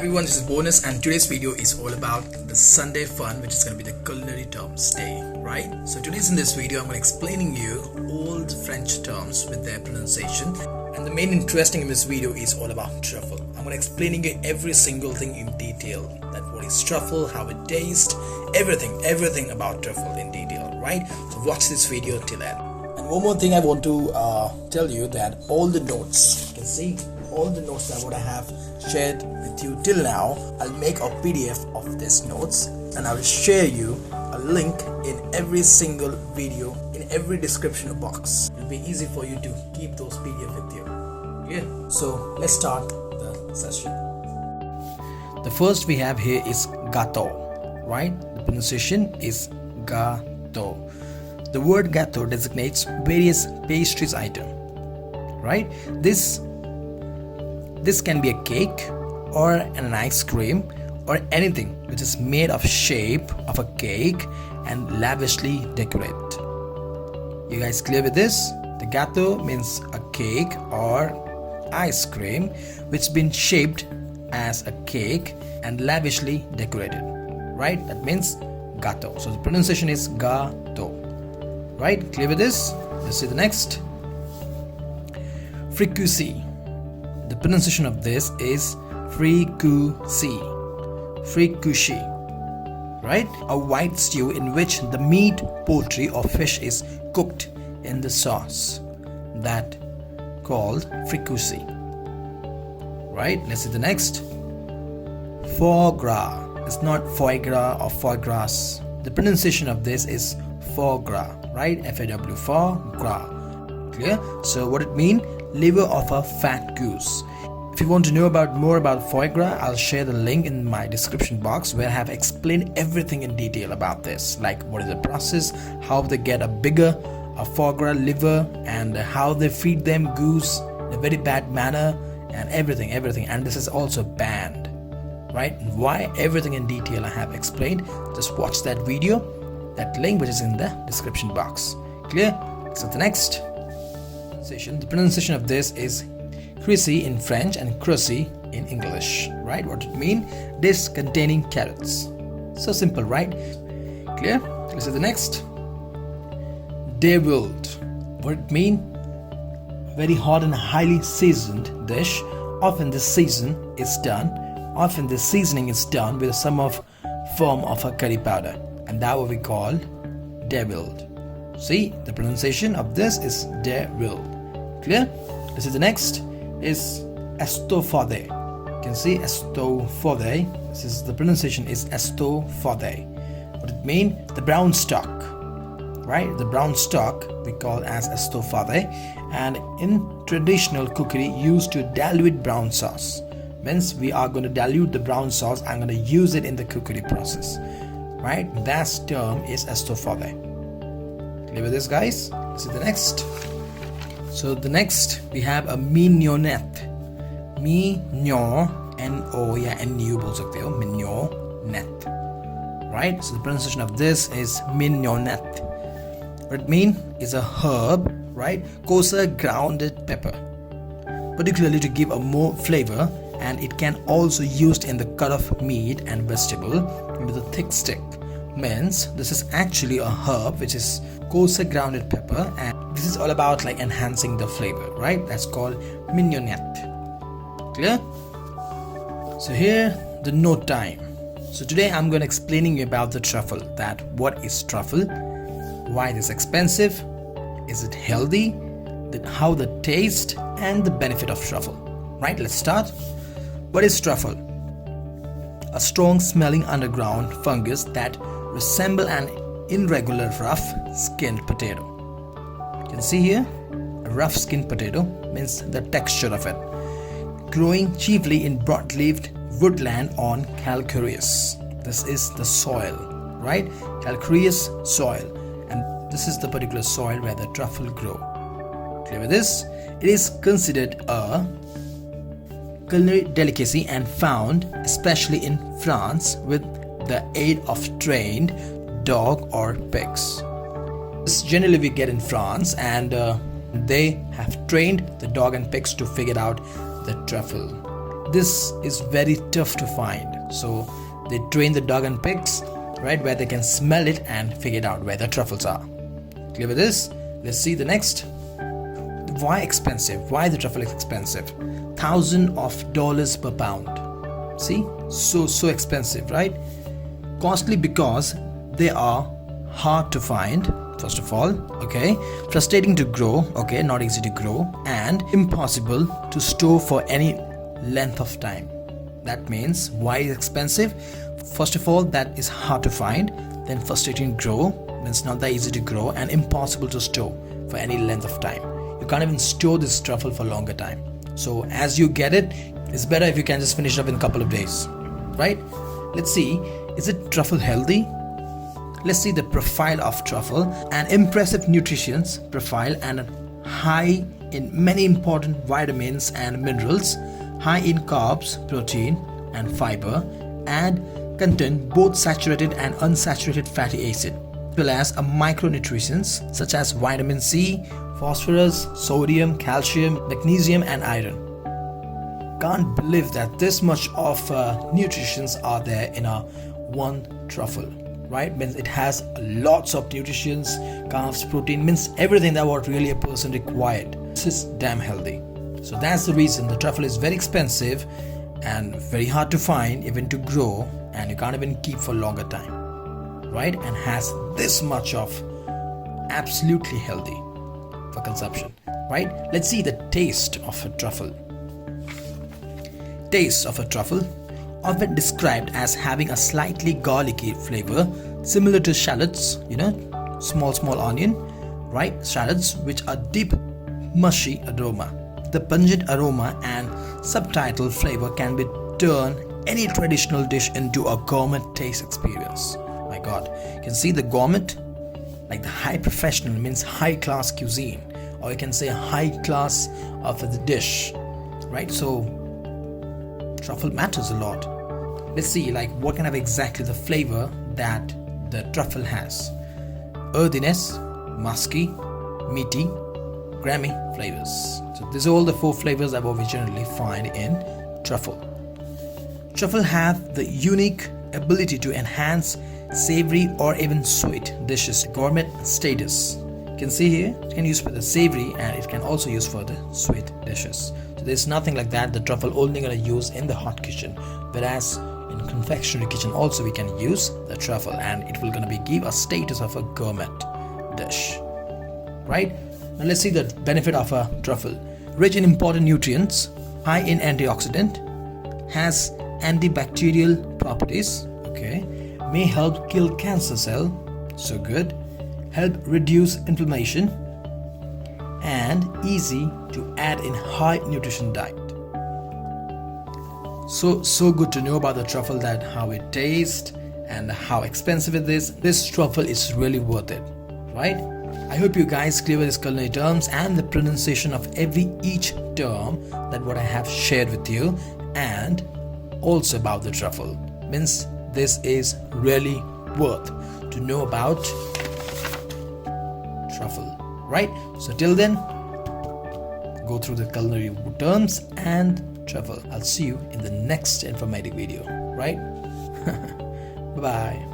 everyone, this is Bonus and today's video is all about the Sunday fun, which is going to be the culinary terms day, right? So today's in this video I'm going to explaining you all the French terms with their pronunciation, and the main interesting in this video is all about truffle. I'm going to explaining you every single thing in detail, that what is truffle, how it tastes, everything about truffle in detail, right? So watch this video till end. And one more thing I want to tell you, that all the notes, you can see all the notes that what I have shared with you till now, I'll make a PDF of these notes and I will share you a link in every single video, in every description box. It'll be easy for you to keep those PDF with you. Yeah, so let's start the session. The first we have here is Gateau, right? The pronunciation is Gateau. The word Gateau designates various pastries item, right? This can be a cake or an ice cream or anything which is made of shape of a cake and lavishly decorated. You guys clear with this? The gâteau means a cake or ice cream which been shaped as a cake and lavishly decorated, right? That means gâteau. So the pronunciation is gâteau, right? Clear with this? Let's see the next. Fricassee. The pronunciation of this is Fricassee, right? A white stew in which the meat, poultry or fish is cooked in the sauce, that called fricassee, right? Let's see the next. Foie gras. It's not foie gras or foie gras. The pronunciation of this is foie gras, right? F-A-W, foie gras. Clear? So what it means? Liver of a fat goose. If you want to know more about foie gras, I'll share the link in my description box where I have explained everything in detail about this, like what is the process, how they get a foie gras liver, and how they feed them goose in a very bad manner, and everything. And this is also banned, right? Why? Everything in detail I have explained. Just watch that video, that link which is in the description box. Clear? So the next session, the pronunciation of this is Crecy in French and Crecy in English, right? What it mean? Dish containing carrots. So simple, right? Clear? Let's see the next. Deviled. What it mean? Very hot and highly seasoned dish. Often the seasoning is done with some form of a curry powder, and that what we call deviled. See, the pronunciation of this is deviled. Clear? This is the next is Estouffade. You can see Estouffade. This is the pronunciation is Estouffade. What it mean? The brown stock, right? The brown stock we call as Estouffade, and in traditional cookery used to dilute brown sauce. Means we are going to dilute the brown sauce. I'm going to use it in the cookery process, right? That term is Estouffade. Clear with this, guys? Let's see the next. So the next we have a Mignonette. Mignon, N-O या N-U बोल सकते हो, Mignonette, right? So the pronunciation of this is Mignonette. What it means is a herb, right? Coarser grounded pepper, particularly to give a more flavor, and it can also used in the cut of meat and vegetable with a thick stick. Means this is actually a herb which is coarser grounded pepper, and this is all about like enhancing the flavor, right? That's called Mignonette. Clear? So here the note time. So today I'm going to explaining you about the truffle, that what is truffle, why it is expensive, is it healthy, how the taste and the benefit of truffle, right? Let's start. What is truffle? A strong smelling underground fungus that resemble an irregular rough skinned potato. You can see here a rough skinned potato means the texture of it. Growing chiefly in broad-leaved woodland on calcareous. This is the soil, right? Calcareous soil, and this is the particular soil where the truffle grow. Clear with this? It is considered a culinary delicacy and found especially in France with the aid of trained dog or pigs. This generally we get in France, and they have trained the dog and pigs to figure out the truffle. this is very tough to find. So they train the dog and pigs, right, where they can smell it and figure out where the truffles are. Clear with this? Let's see the next. Why expensive? Why the truffle is expensive? $1,000s per pound. See, so expensive, right? Costly because they are hard to find, first of all, okay, frustrating to grow, okay, not easy to grow, and impossible to store for any length of time. That means why is expensive? First of all, that is hard to find, then frustrating to grow, means not that easy to grow, and impossible to store for any length of time. You can't even store this truffle for longer time. So as you get it, it's better if you can just finish it up in a couple of days, right? Let's see, is it truffle healthy? Let's see the profile of truffle. An impressive nutrition profile and high in many important vitamins and minerals, high in carbs, protein and fiber, and contain both saturated and unsaturated fatty acid, as well as micronutrients such as vitamin C, phosphorus, sodium, calcium, magnesium and iron. Can't believe that this much of nutrients are there in a one truffle, right? Means it has lots of nutrients, carbs, protein, means everything that what really a person required. This is damn healthy. So that's the reason the truffle is very expensive and very hard to find, even to grow, and you can't even keep for longer time, right? And has this much of absolutely healthy for consumption, right? Let's see the taste of a truffle. Taste of a truffle, often described as having a slightly garlicky flavor, similar to shallots, small onion, right? Shallots, which are deep, mushy aroma. The pungent aroma and subtle flavor can be turn any traditional dish into a gourmet taste experience. My God, you can see the gourmet, like the high professional, means high class cuisine, or you can say high class of the dish, right? So truffle matters a lot. Let's see like what kind of exactly the flavor that the truffle has. Earthiness, musky, meaty, creamy flavors. So these are all the 4 flavors that we generally find in truffle. Truffle have the unique ability to enhance savory or even sweet dishes gourmet status. You can see here it can use for the savory and it can also use for the sweet dishes. So there's nothing like that the truffle only gonna use in the hot kitchen, whereas in confectionery kitchen also we can use the truffle and it will gonna be give a status of a gourmet dish, right? Now let's see the benefit of a truffle. Rich in important nutrients, high in antioxidant, has antibacterial properties, okay, may help kill cancer cell, so good, help reduce inflammation, and easy to add in high nutrition diet. So good to know about the truffle, that how it tastes and how expensive it is. This truffle is really worth it, right? I hope you guys clear these culinary terms and the pronunciation of each term that what I have shared with you, and also about the truffle. Means this is really worth to know about truffle, right? So till then, go through the culinary terms and truffle. I'll see you in the next informative video, right? Bye bye.